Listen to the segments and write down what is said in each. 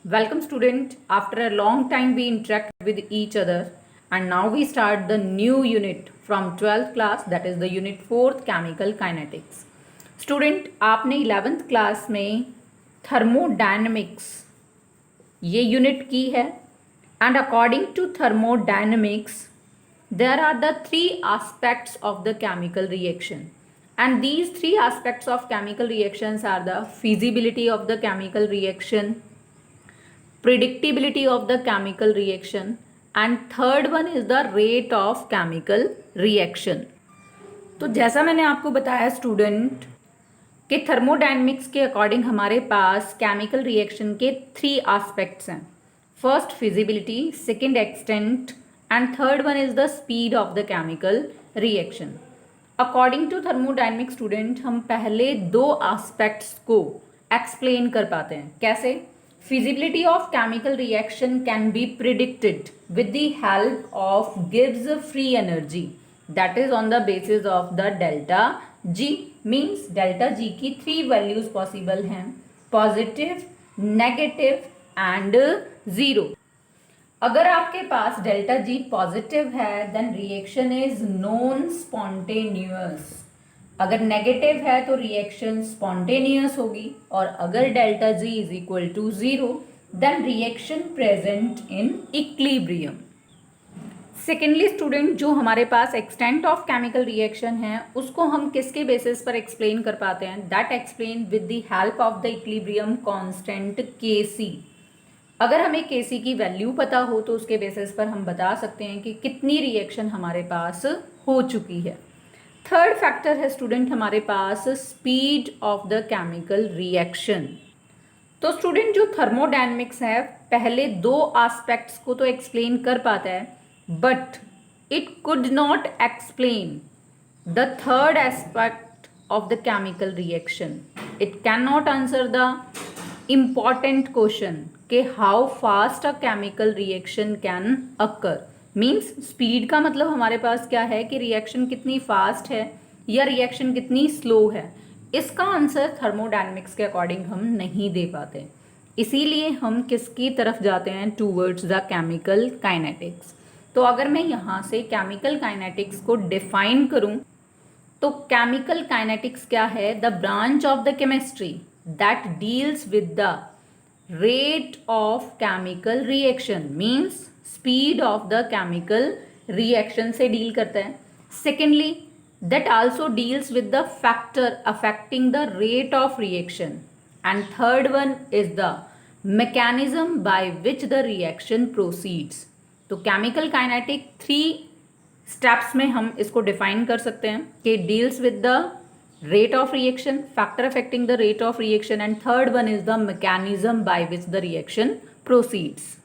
Welcome student. After a long time we interact with each other and now we start the new unit from 12th class, that is the unit 4th chemical kinetics. Student, आपने 11th class में thermodynamics ये unit की है and according to thermodynamics there are the three aspects of the chemical reaction, and these three aspects of chemical reactions are the feasibility of the chemical reaction, predictability of the chemical reaction, and third one is the rate of chemical reaction. तो जैसा मैंने आपको बताया student कि thermodynamics के according हमारे पास chemical reaction के थ्री एस्पेक्ट्स हैं. First feasibility, second extent and third one is the speed of the chemical reaction. According to thermodynamics student हम पहले दो एस्पेक्ट्स को एक्सप्लेन कर पाते हैं. कैसे? Feasibility of chemical reaction can be predicted with the help of Gibbs free energy, that is on the basis of the delta G. Means delta G की three values possible हैं, positive, negative and zero. अगर आपके पास delta G positive है then reaction is non spontaneous. अगर negative है तो reaction spontaneous होगी, और अगर delta G is equal to zero then reaction present in equilibrium. Secondly student, जो हमारे पास एक्सटेंट ऑफ केमिकल रिएक्शन है उसको हम किसके बेसिस पर एक्सप्लेन कर पाते हैं? That explain with the help of the equilibrium constant Kc. अगर हमें Kc की वैल्यू पता हो तो उसके बेसिस पर हम बता सकते हैं कि कितनी रिएक्शन हमारे पास हो चुकी है. थर्ड फैक्टर है स्टूडेंट हमारे पास speed of the chemical reaction. तो स्टूडेंट जो थर्मोडायनेमिक्स है पहले दो एस्पेक्ट्स को तो एक्सप्लेन कर पाता है, but it could not explain the third aspect of the chemical reaction. It can not answer the important question कि how fast a chemical reaction can occur. Means speed का मतलब हमारे पास क्या है कि रिएक्शन कितनी फास्ट है या रिएक्शन कितनी स्लो है. इसका आंसर थर्मोडायनेमिक्स के अकॉर्डिंग हम नहीं दे पाते. इसीलिए हम किसकी तरफ जाते हैं? Towards the chemical kinetics. तो अगर मैं यहाँ से केमिकल काइनेटिक्स को डिफाइन करूँ तो केमिकल काइनेटिक्स क्या है? The branch of the chemistry that deals with the rate of chemical reaction. Means speed of the chemical reaction से डील करता है. Secondly that also deals with the factor affecting the rate of reaction. And third one is the mechanism bye which the reaction proceeds. तो chemical kinetic three steps में हम इसको define कर सकते हैं कि deals with the rate of reaction, factor affecting the rate of reaction, and third one is the mechanism bye which the reaction proceeds.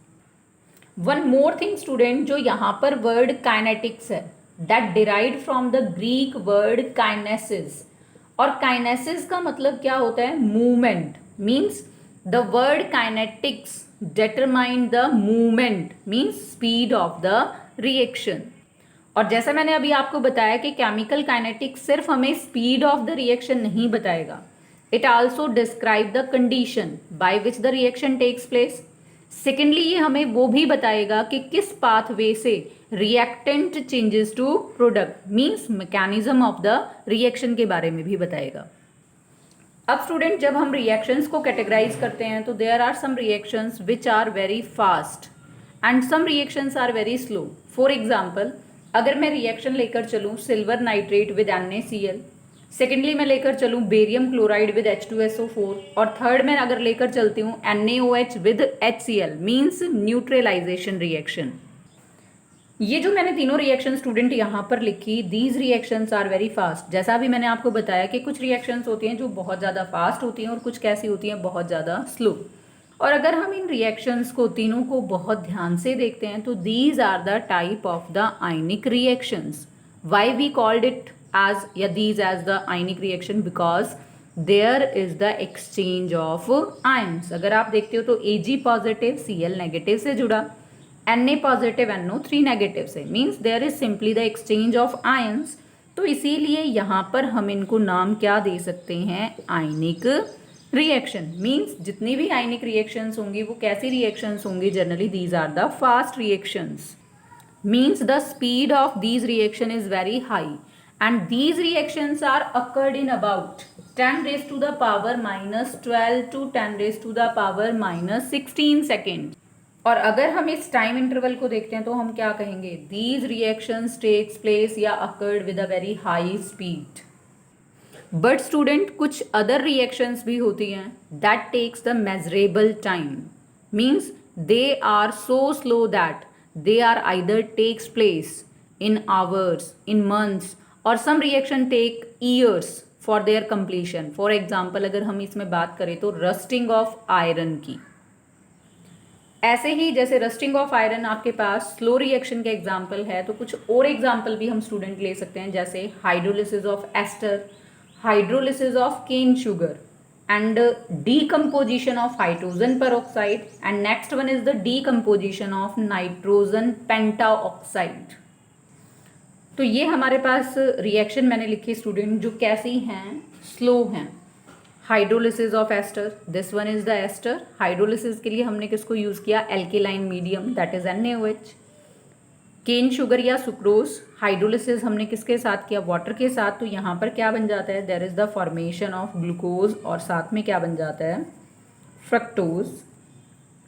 One more thing student, जो यहाँ पर वर्ड काइनेटिक्स है that derived from the Greek word kinesis. और kinesis का मतलब क्या होता है? Movement. Means the word kinetics determine the movement, means speed of the reaction. और जैसा मैंने अभी आपको बताया कि केमिकल काइनेटिक्स सिर्फ हमें स्पीड ऑफ द रिएक्शन नहीं बताएगा, it also describe the condition by which the reaction takes place. Secondly ये हमें वो भी बताएगा कि किस पाथवे से reactant changes to product, means mechanism of the reaction के बारे में भी बताएगा. अब स्टूडेंट जब हम रिएक्शंस को कैटेगराइज करते हैं तो there are some reactions which are very fast and some reactions are very slow. For example, अगर मैं रिएक्शन लेकर चलूँ silver nitrate with NaCl, secondly मैं लेकर चलूँ बेरियम क्लोराइड विद H2SO4, और थर्ड में अगर लेकर चलती हूँ NaOH with HCl, means neutralization reaction. ये जो मैंने तीनों रिएक्शन स्टूडेंट यहाँ पर लिखी, these reactions are very fast. जैसा अभी मैंने आपको बताया कि कुछ रिएक्शंस होती हैं जो बहुत ज़्यादा फास्ट होती हैं और कुछ कैसी होती हैं? बहुत ज़्यादा स्लो. और अगर हम इन रिएक्शंस को तीनों को बहुत ध्यान से देखते हैं तो these are the type of the ionic reactions. Why we called it as these as the ionic reaction? because there is the exchange of ions. अगर आप देखते हो तो Ag पॉजिटिव Cl नेगेटिव से जुड़ा, Na पॉजिटिव NO3 नेगेटिव से, means there is simply the exchange of ions. तो इसीलिए यहाँ पर हम इनको नाम क्या दे सकते हैं? आयनिक रिएक्शन मीन्स जितनी भी आयनिक रिएक्शंस होंगी वो कैसी रिएक्शंस होंगी, generally these are the fast reactions, means the speed of these reaction is very high and these reactions are occurred in about 10 raised to the power minus 12 to 10 raised to the power minus 16 seconds. और अगर हम इस time interval को देखते हैं तो हम क्या कहेंगे, these reactions takes place या occurred with a very high speed. But student कुछ अदर रिएक्शंस भी होती हैं that takes the measurable time, means they are so slow that they are either takes place in hours, in months, or some reaction take years for their completion. For example, अगर हम इसमें बात करें तो rusting of iron की, ऐसे ही जैसे rusting of iron आपके पास स्लो रिएक्शन के एग्जाम्पल है, तो कुछ और एग्जाम्पल भी हम स्टूडेंट ले सकते हैं, जैसे hydrolysis of ester, hydrolysis of cane sugar, and decomposition of hydrogen peroxide, and next one is the decomposition of nitrogen pentaoxide. तो ये हमारे पास रिएक्शन मैंने लिखी स्टूडेंट जो कैसी हैं, स्लो हैं. Hydrolysis of ester, this one is the ester. Hydrolysis के लिए हमने किसको यूज़ किया, alkaline medium that is NaOH. Cane sugar या सुक्रोज, हाइड्रोलिसिस हमने किसके साथ किया, वाटर के साथ. तो यहाँ पर क्या बन जाता है, there is the formation of glucose और साथ में क्या बन जाता है, fructose.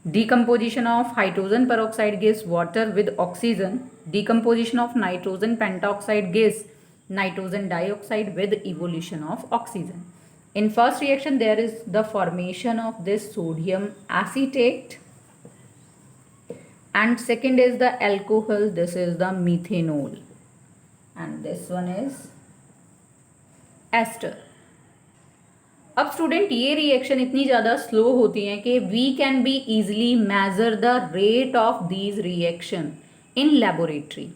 Decomposition of hydrogen peroxide gas water with oxygen, decomposition of nitrogen pentaoxide gas nitrogen dioxide with evolution of oxygen. In first reaction there is the formation of this sodium acetate, and second is the alcohol, this is the methanol, and this one is ester. अब student ये रिएक्शन इतनी ज़्यादा slow होती हैं कि we can be easily measure the rate of these reaction in laboratory.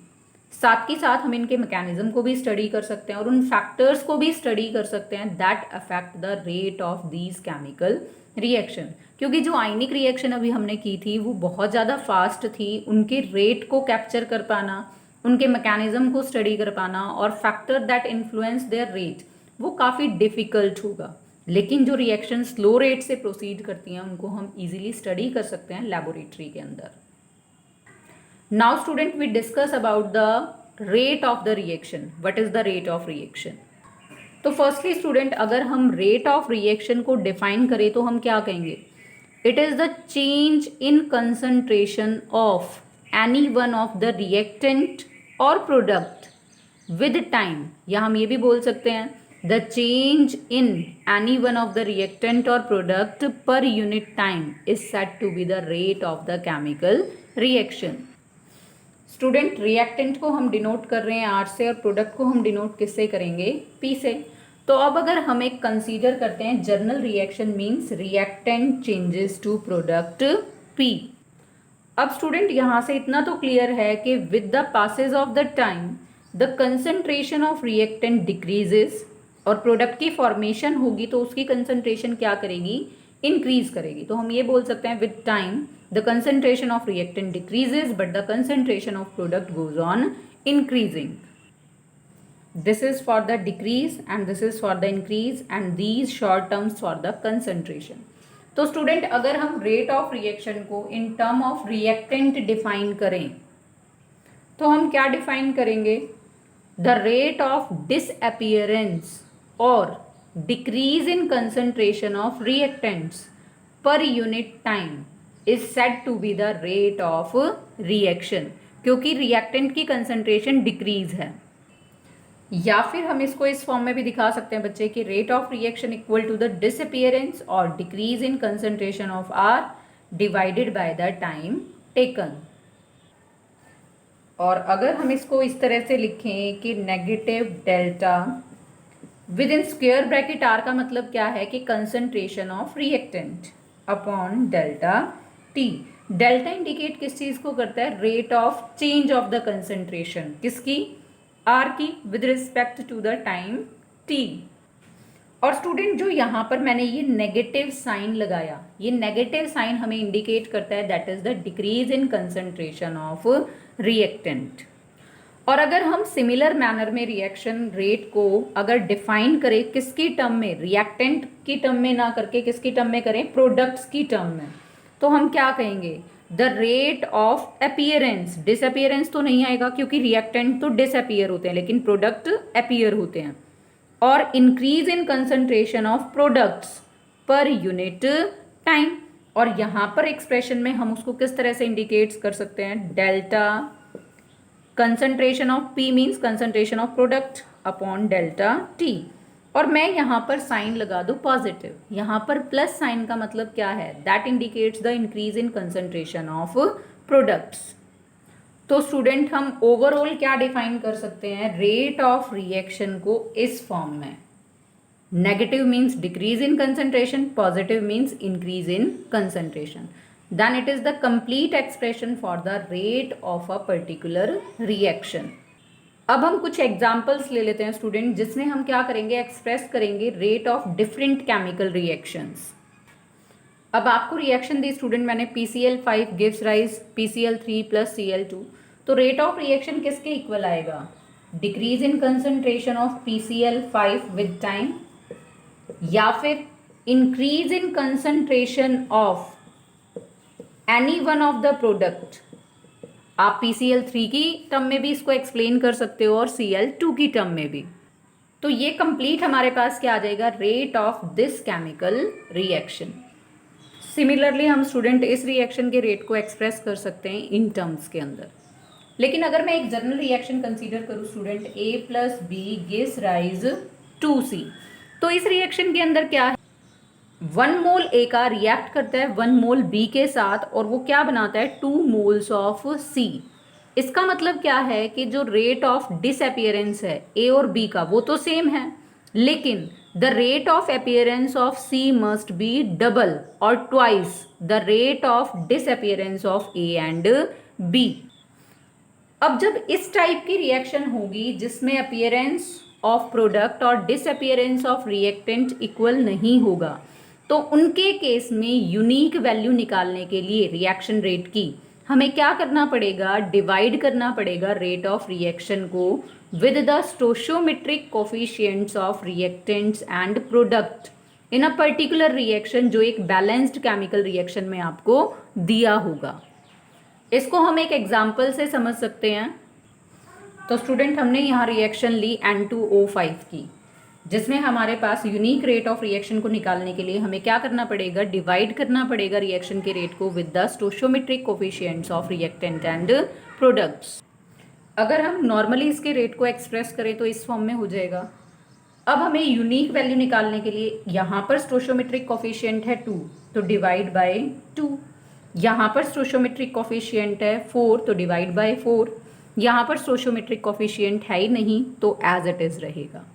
साथ के साथ हम इनके मैकेनिज्म को भी स्टडी कर सकते हैं और उन फैक्टर्स को भी स्टडी कर सकते हैं that affect the rate of these chemical reaction. क्योंकि जो आयनिक रिएक्शन अभी हमने की थी वो बहुत ज़्यादा फास्ट थी, उनके रेट को कैप्चर कर पाना, उनके मैकेनिज्म को स्टडी कर पाना और factor that influence there rate वो काफ़ी डिफ़िकल्ट होगा. लेकिन जो रिएक्शन स्लो रेट से प्रोसीड करती हैं उनको हम इजीली स्टडी कर सकते हैं लेबोरेटरी के अंदर. Now student we discuss about the rate of the reaction. What is the rate of reaction? तो फर्स्टली स्टूडेंट अगर हम रेट ऑफ रिएक्शन को डिफाइन करें तो हम क्या कहेंगे, it is the change in concentration of any one of the reactant और प्रोडक्ट विद टाइम, या हम ये भी बोल सकते हैं the change in any one of the reactant और प्रोडक्ट पर unit time is said to be the rate of the chemical reaction. Student reactant को हम डिनोट कर रहे हैं R से और प्रोडक्ट को हम डिनोट किससे करेंगे, P से. तो अब अगर हम एक कंसीडर करते हैं general reaction means reactant changes to product P. अब स्टूडेंट यहाँ से इतना तो क्लियर है कि with the passage of the time the concentration of reactant decreases और प्रोडक्ट की फॉर्मेशन होगी तो उसकी कंसंट्रेशन क्या करेगी, इंक्रीज करेगी. तो हम ये बोल सकते हैं with time the concentration of reactant decreases but the concentration of product goes on increasing. This is for the decrease and this is for the increase and these short terms for the concentration. तो student अगर हम rate of reaction को in term of reactant define करें तो हम क्या define करेंगे, the rate of disappearance और decrease in concentration of reactants per unit time is said to be the rate of reaction, क्योंकि रिएक्टेंट की कंसंट्रेशन डिक्रीज है. या फिर हम इसको इस फॉर्म में भी दिखा सकते हैं बच्चे कि rate of reaction equal to the disappearance और decrease in concentration of R divided by the time taken. और अगर हम इसको इस तरह से लिखें कि negative delta with in square bracket R का मतलब क्या है कि concentration of reactant upon delta T. Delta indicate किस चीज़ को करता है, rate of change of the concentration किसकी, R की with respect to the time T. और स्टूडेंट जो यहाँ पर मैंने ये नेगेटिव साइन लगाया, ये नेगेटिव साइन हमें इंडिकेट करता है that is the decrease in concentration of reactant. और अगर हम सिमिलर मैनर में रिएक्शन रेट को अगर डिफाइन करें किसकी टर्म में, रिएक्टेंट की टर्म में ना करके किसकी टर्म में करें, प्रोडक्ट्स की टर्म में, तो हम क्या कहेंगे, the rate of appearance, disappearance तो नहीं आएगा क्योंकि रिएक्टेंट तो डिसअपीयर होते हैं लेकिन प्रोडक्ट अपीयर होते हैं, और increase in concentration of products पर यूनिट टाइम। और यहाँ पर एक्सप्रेशन में हम उसको किस तरह से इंडिकेट्स कर सकते हैं, delta concentration of P means concentration of product upon delta T, और मैं यहाँ पर साइन लगा दूँ पॉजिटिव, यहाँ पर प्लस साइन का मतलब क्या है, that indicates the increase in concentration of products. तो स्टूडेंट हम ओवरऑल क्या डिफाइन कर सकते हैं, रेट ऑफ रिएक्शन को इस फॉर्म में, negative means decrease in concentration, positive means increase in concentration, then it is the complete expression for the rate of a particular reaction। अब हम कुछ एग्जाम्पल्स ले लेते हैं स्टूडेंट, जिसमें हम क्या करेंगे, एक्सप्रेस करेंगे rate of different chemical reactions. अब आपको रिएक्शन दी स्टूडेंट मैंने, PCl5 gives rise PCl3 plus Cl2, तो रेट ऑफ रिएक्शन किसके इक्वल आएगा, decrease in concentration of PCl5 with time, या फिर increase in concentration of any one of the product. आप PCl3 की टर्म में भी इसको एक्सप्लेन कर सकते हो और Cl2 की टर्म में भी। तो ये कंप्लीट हमारे पास क्या आ जाएगा, rate of this chemical reaction. Similarly हम स्टूडेंट इस रिएक्शन के रेट को एक्सप्रेस कर सकते हैं इन टर्म्स के अंदर। लेकिन अगर मैं एक जनरल रिएक्शन कंसीडर करूँ student, A plus B gives rise 2C, तो इस रिएक्शन के अंदर क्या है, 1 मोल A का रिएक्ट करता है 1 मोल B के साथ और वो क्या बनाता है, 2 मोल्स ऑफ C। इसका मतलब क्या है कि जो रेट ऑफ डिसअपीयरेंस है A और B का वो तो सेम है, लेकिन the rate of appearance of C must be double और twice the rate of disappearance of A and B। अब जब इस टाइप की रिएक्शन होगी जिसमें अपीयरेंस ऑफ प्रोडक्ट और डिसअपीयरेंस ऑफ रिएक्टेंट इक्वल नहीं होगा, तो उनके केस में यूनिक वैल्यू निकालने के लिए रिएक्शन रेट की हमें क्या करना पड़ेगा, डिवाइड करना पड़ेगा रेट ऑफ रिएक्शन को with the stoichiometric coefficients of reactants and product in a particular reaction, जो एक बैलेंस्ड केमिकल रिएक्शन में आपको दिया होगा। इसको हम एक एग्जाम्पल से समझ सकते हैं। तो स्टूडेंट हमने यहाँ रिएक्शन ली N2O5 की, जिसमें हमारे पास यूनिक रेट ऑफ रिएक्शन को निकालने के लिए हमें क्या करना पड़ेगा, डिवाइड करना पड़ेगा रिएक्शन के रेट को with the stoichiometric coefficients of reactant and products. अगर हम नॉर्मली इसके रेट को एक्सप्रेस करें तो इस फॉर्म में हो जाएगा। अब हमें यूनिक वैल्यू निकालने के लिए यहाँ पर स्टोशियोमेट्रिक कोफिशिएंट है 2, तो डिवाइड बाय 2, यहाँ पर स्टोशियोमेट्रिक कोफिशिएंट है 4, तो डिवाइड बाय 4, यहाँ पर स्टोशियोमेट्रिक कोफिशिएंट है ही नहीं तो एज इट इज़ रहेगा।